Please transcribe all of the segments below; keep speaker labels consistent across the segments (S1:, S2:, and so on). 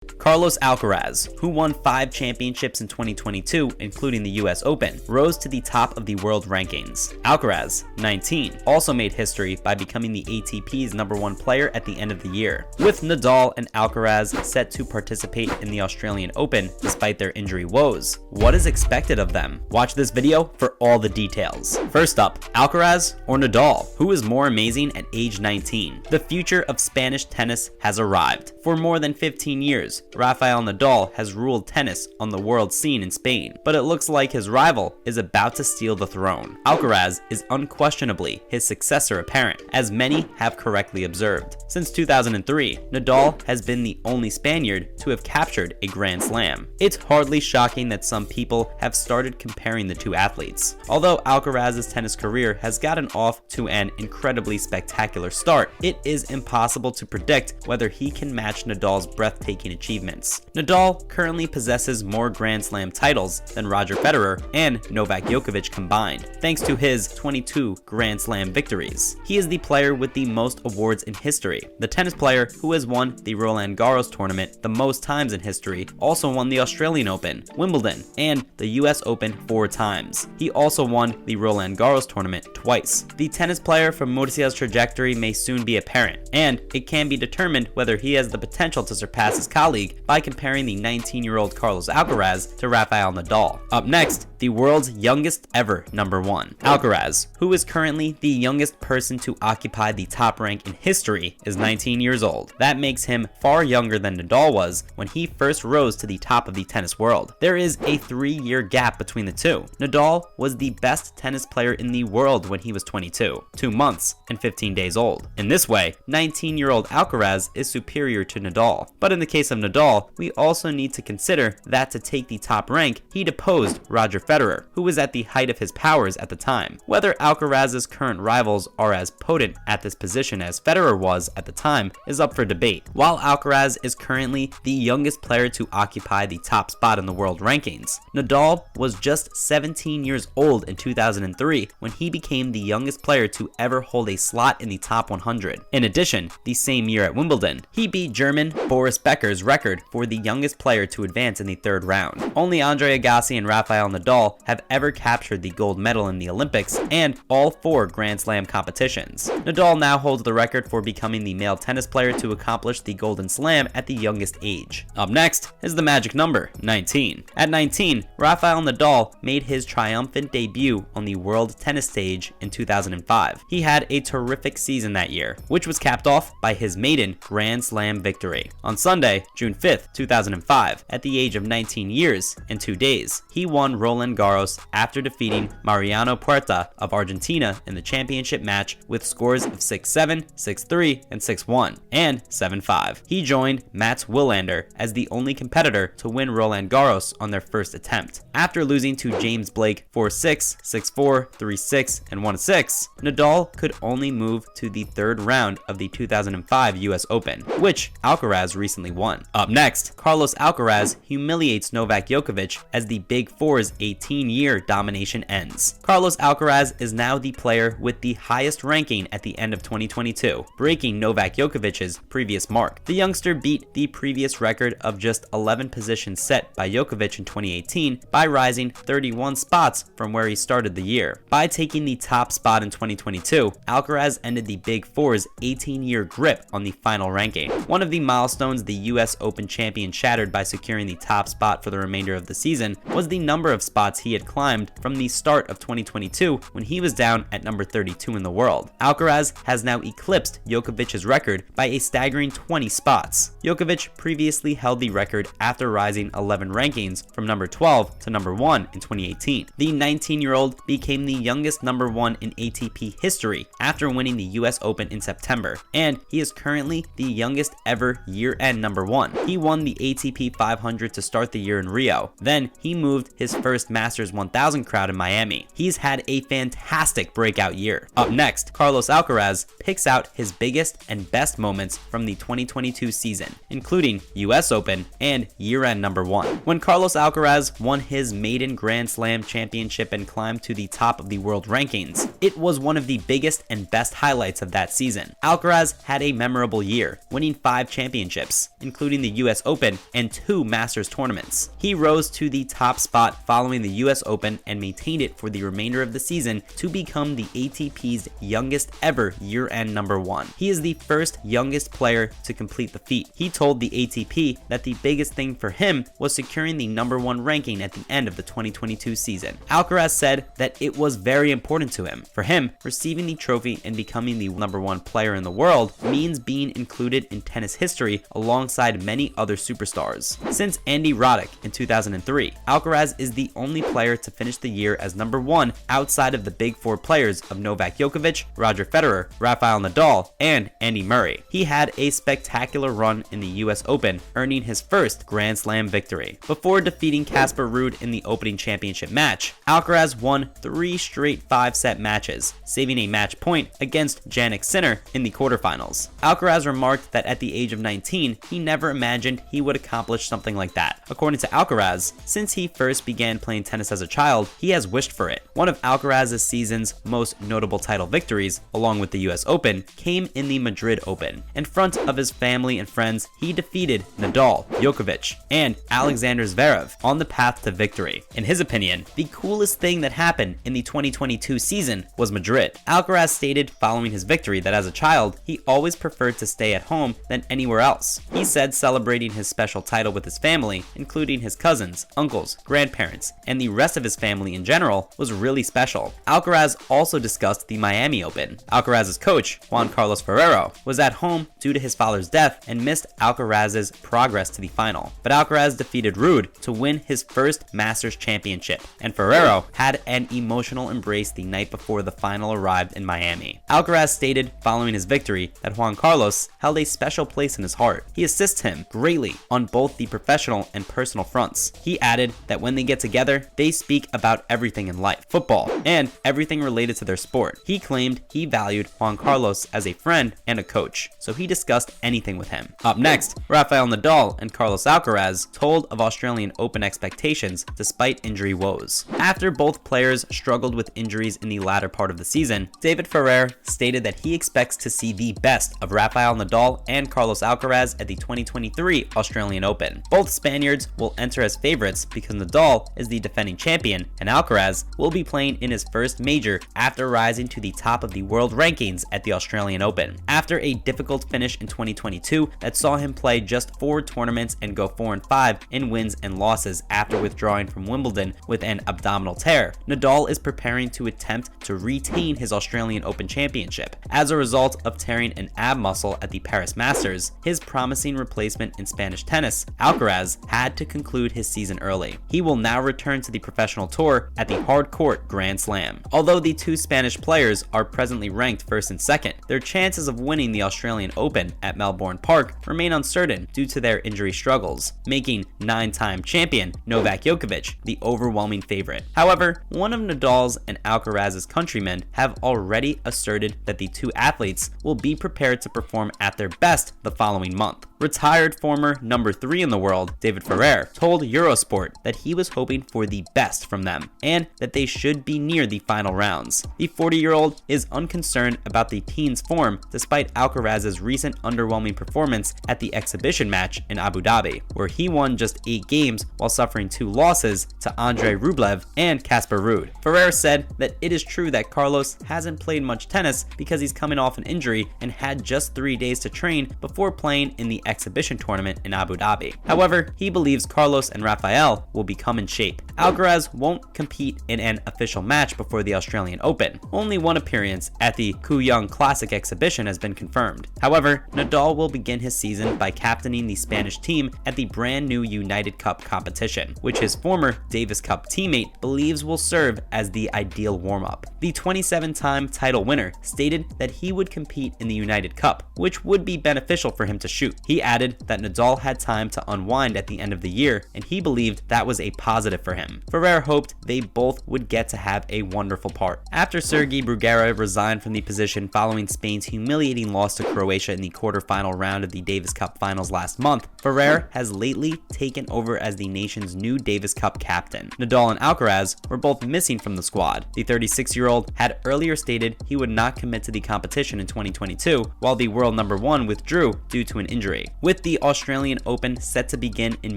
S1: Carlos Alcaraz, who won 5 championships in 2022, including the US Open, rose to the top of the world rankings. Alcaraz, 19, also made history by becoming the ATP's #1 player at the end of the year. With Nadal and Alcaraz set to participate in the Australian Open despite their injury woes, what is expected of them? Watch this video for all the details. First up, Alcaraz or Nadal? Who is more amazing at age 19? The future of Spanish tennis has arrived. For more than 15 years, Rafael Nadal has ruled tennis on the world scene in Spain, but it looks like his rival is about to steal the throne. Alcaraz is unquestionably his successor apparent, as many have correctly observed. Since 2003, Nadal has been the only Spaniard to have captured a Grand Slam. It's hardly shocking that some people have started comparing the two athletes. Although Alcaraz's tennis career has gotten off to an incredibly spectacular start, it is impossible to predict whether he can match Nadal's breathtaking achievements. Nadal currently possesses more Grand Slam titles than Roger Federer and Novak Djokovic combined, thanks to his 22 Grand Slam victories. He is the player with the most awards in history. The tennis player who has won the Roland Garros tournament the most times in history also won the Australian Open, Wimbledon, and the US Open 4 times. He also won the Roland Garros tournament twice. The tennis player from Murcia's trajectory may soon be apparent, and it can be determined whether he has the potential to surpass his colleague by comparing the 19-year-old Carlos Alcaraz to Rafael Nadal. Up next, the world's youngest ever #1. Alcaraz, who is currently the youngest person to occupy the top rank in history, is 19 years old. That makes him far younger than Nadal was when he first rose to the top of the tennis world. There is a 3-year gap between the two. Nadal was the best tennis player in the world when he was 22, 2 months and 15 days old. In this way, 19-year-old Alcaraz is superior to Nadal. But in the case of Nadal, we also need to consider that to take the top rank, he deposed Roger Federer, who was at the height of his powers at the time. Whether Alcaraz's current rivals are as potent at this position as Federer was at the time is up for debate. While Alcaraz is currently the youngest player to occupy the top spot in the world rankings, Nadal was just 17 years old in 2003 when he became the youngest player to ever hold a slot in the top 100. In addition, the same year at Wimbledon, he beat German Boris Becker's record for the youngest player to advance in the 3rd round. Only Andre Agassi and Rafael Nadal have ever captured the gold medal in the Olympics and all 4 Grand Slam competitions. Nadal now holds the record for becoming the male tennis player to accomplish the Golden Slam at the youngest age. Up next is the magic number, 19. At 19, Rafael Nadal made his triumphant debut on the world tennis stage in 2005. He had a terrific season that year, which was capped off by his maiden Grand Slam victory. On Sunday, June 5th, 2005, at the age of 19 years and 2 days, he won Roland Garros after defeating Mariano Puerta of Argentina in the championship match with scores of 6-7, 6-3, and 6-1, and 7-5. He joined Mats Wilander as the only competitor to win Roland Garros on their first attempt. After losing to James Blake 4-6, 6-4, 3-6, and 1-6, Nadal could only move to the 3rd round of the 2005 US Open, which Alcaraz recently won. Up next, Carlos Alcaraz humiliates Novak Djokovic as the Big Four's 18-year domination ends. Carlos Alcaraz is now the player with the highest ranking at the end of 2022, breaking Novak Djokovic's previous mark. The youngster beat the previous record of just 11 positions set by Djokovic in 2018 by rising 31 spots from where he started the year. By taking the top spot in 2022, Alcaraz ended the Big Four's 18-year grip on the final ranking. One of the milestones the US Open champion shattered by securing the top spot for the remainder of the season was the number of spots he had climbed from the start of 2022 when he was down at number 32 in the world. Alcaraz has now eclipsed Djokovic's record by a staggering 20 spots. Djokovic previously held the record after rising 11 rankings from number 12 to number 1 in 2018. The 19-year-old became the youngest number 1 in ATP history after winning the US Open in September, and he is currently the youngest ever year-end number 1. He won the ATP 500 to start the year in Rio. Then he moved his first first Masters 1000 crowd in Miami. He's had a fantastic breakout year. Up next, Carlos Alcaraz picks out his biggest and best moments from the 2022 season, including US Open and year-end number 1. When Carlos Alcaraz won his maiden Grand Slam championship and climbed to the top of the world rankings, it was one of the biggest and best highlights of that season. Alcaraz had a memorable year, winning 5 championships, including the US Open and 2 Masters tournaments. He rose to the top spot following the US Open and maintained it for the remainder of the season to become the ATP's youngest ever year-end number 1. He is the first youngest player to complete the feat. He told the ATP that the biggest thing for him was securing the number 1 ranking at the end of the 2022 season. Alcaraz said that it was very important to him. For him, receiving the trophy and becoming the number 1 player in the world means being included in tennis history alongside many other superstars. Since Andy Roddick in 2003, Alcaraz is the only player to finish the year as number 1 outside of the big 4 players of Novak Djokovic, Roger Federer, Rafael Nadal, and Andy Murray. He had a spectacular run in the US Open, earning his first Grand Slam victory. Before defeating Casper Ruud in the opening championship match, Alcaraz won 3 straight 5-set matches, saving a match point against Jannik Sinner in the quarterfinals. Alcaraz remarked that at the age of 19, he never imagined he would accomplish something like that. According to Alcaraz, since he first began playing tennis as a child, he has wished for it. One of Alcaraz's season's most notable title victories, along with the US Open, came in the Madrid Open. In front of his family and friends, he defeated Nadal, Djokovic, and Alexander Zverev on the path to victory. In his opinion, the coolest thing that happened in the 2022 season was Madrid. Alcaraz stated following his victory that as a child, he always preferred to stay at home than anywhere else. He said celebrating his special title with his family, including his cousins, uncles, grandparents, and the rest of his family in general, was really special. Alcaraz also discussed the Miami Open. Alcaraz's coach, Juan Carlos Ferrero, was at home due to his father's death and missed Alcaraz's progress to the final. But Alcaraz defeated Ruud to win his first Masters championship, and Ferrero had an emotional embrace the night before the final arrived in Miami. Alcaraz stated following his victory that Juan Carlos held a special place in his heart. He assists him greatly on both the professional and personal fronts. He added that when they get together, they speak about everything in life, football, and everything related to their sport. He claimed he valued Juan Carlos as a friend and a coach, so he discussed anything with him. Up next, Rafael Nadal and Carlos Alcaraz told of Australian Open expectations despite injury woes. After both players struggled with injuries in the latter part of the season, David Ferrer stated that he expects to see the best of Rafael Nadal and Carlos Alcaraz at the 2023 Australian Open. Both Spaniards will enter as favorites because Nadal is the defending champion and Alcaraz will be playing in his first major after rising to the top of the world rankings at the Australian Open. After a difficult finish in 2022 that saw him play just 4 tournaments and go 4-5 in wins and losses after withdrawing from Wimbledon with an abdominal tear, Nadal is preparing to attempt to retain his Australian Open championship. As a result of tearing an ab muscle at the Paris Masters, his promising replacement in Spanish tennis, Alcaraz, had to conclude his season early. He will now return to the professional tour at the hard court Grand Slam. Although the 2 Spanish players are presently ranked 1st and 2nd, their chances of winning the Australian Open at Melbourne Park remain uncertain due to their injury struggles, making 9-time champion Novak Djokovic the overwhelming favorite. However, one of Nadal's and Alcaraz's countrymen have already asserted that the 2 athletes will be prepared to perform at their best the following month. Retired former number 3 in the world, David Ferrer, told Eurosport that he was hoping for the best from them and that they should be near the final rounds. The 40-year-old is unconcerned about the team's form despite Alcaraz's recent underwhelming performance at the exhibition match in Abu Dhabi, where he won just 8 games while suffering 2 losses to Andrei Rublev and Casper Ruud. Ferrer said that it is true that Carlos hasn't played much tennis because he's coming off an injury and had just 3 days to train before playing in the exhibition tournament in Abu Dhabi. However, he believes Carlos and Rafael will become in shape. Alcaraz won't compete in an official match before the Australian Open. Only one appearance at the Kooyong Classic exhibition has been confirmed. However, Nadal will begin his season by captaining the Spanish team at the brand new United Cup competition, which his former Davis Cup teammate believes will serve as the ideal warm-up. The 27-time title winner stated that he would compete in the United Cup, which would be beneficial for him to shoot. He added that Nadal had time to unwind at the end of the year, and he believed that was a positive for him. him. Ferrer hoped they both would get to have a wonderful part. After Sergi Bruguera resigned from the position following Spain's humiliating loss to Croatia in the quarterfinal round of the Davis Cup finals last month, Ferrer has lately taken over as the nation's new Davis Cup captain. Nadal and Alcaraz were both missing from the squad. The 36-year-old had earlier stated he would not commit to the competition in 2022, while the world number one withdrew due to an injury. With the Australian Open set to begin in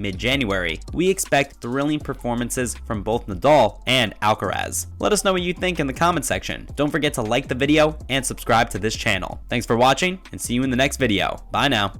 S1: mid-January, we expect thrilling performances from both Nadal and Alcaraz. Let us know what you think in the comment section. Don't forget to like the video and subscribe to this channel. Thanks for watching, and see you in the next video. Bye now.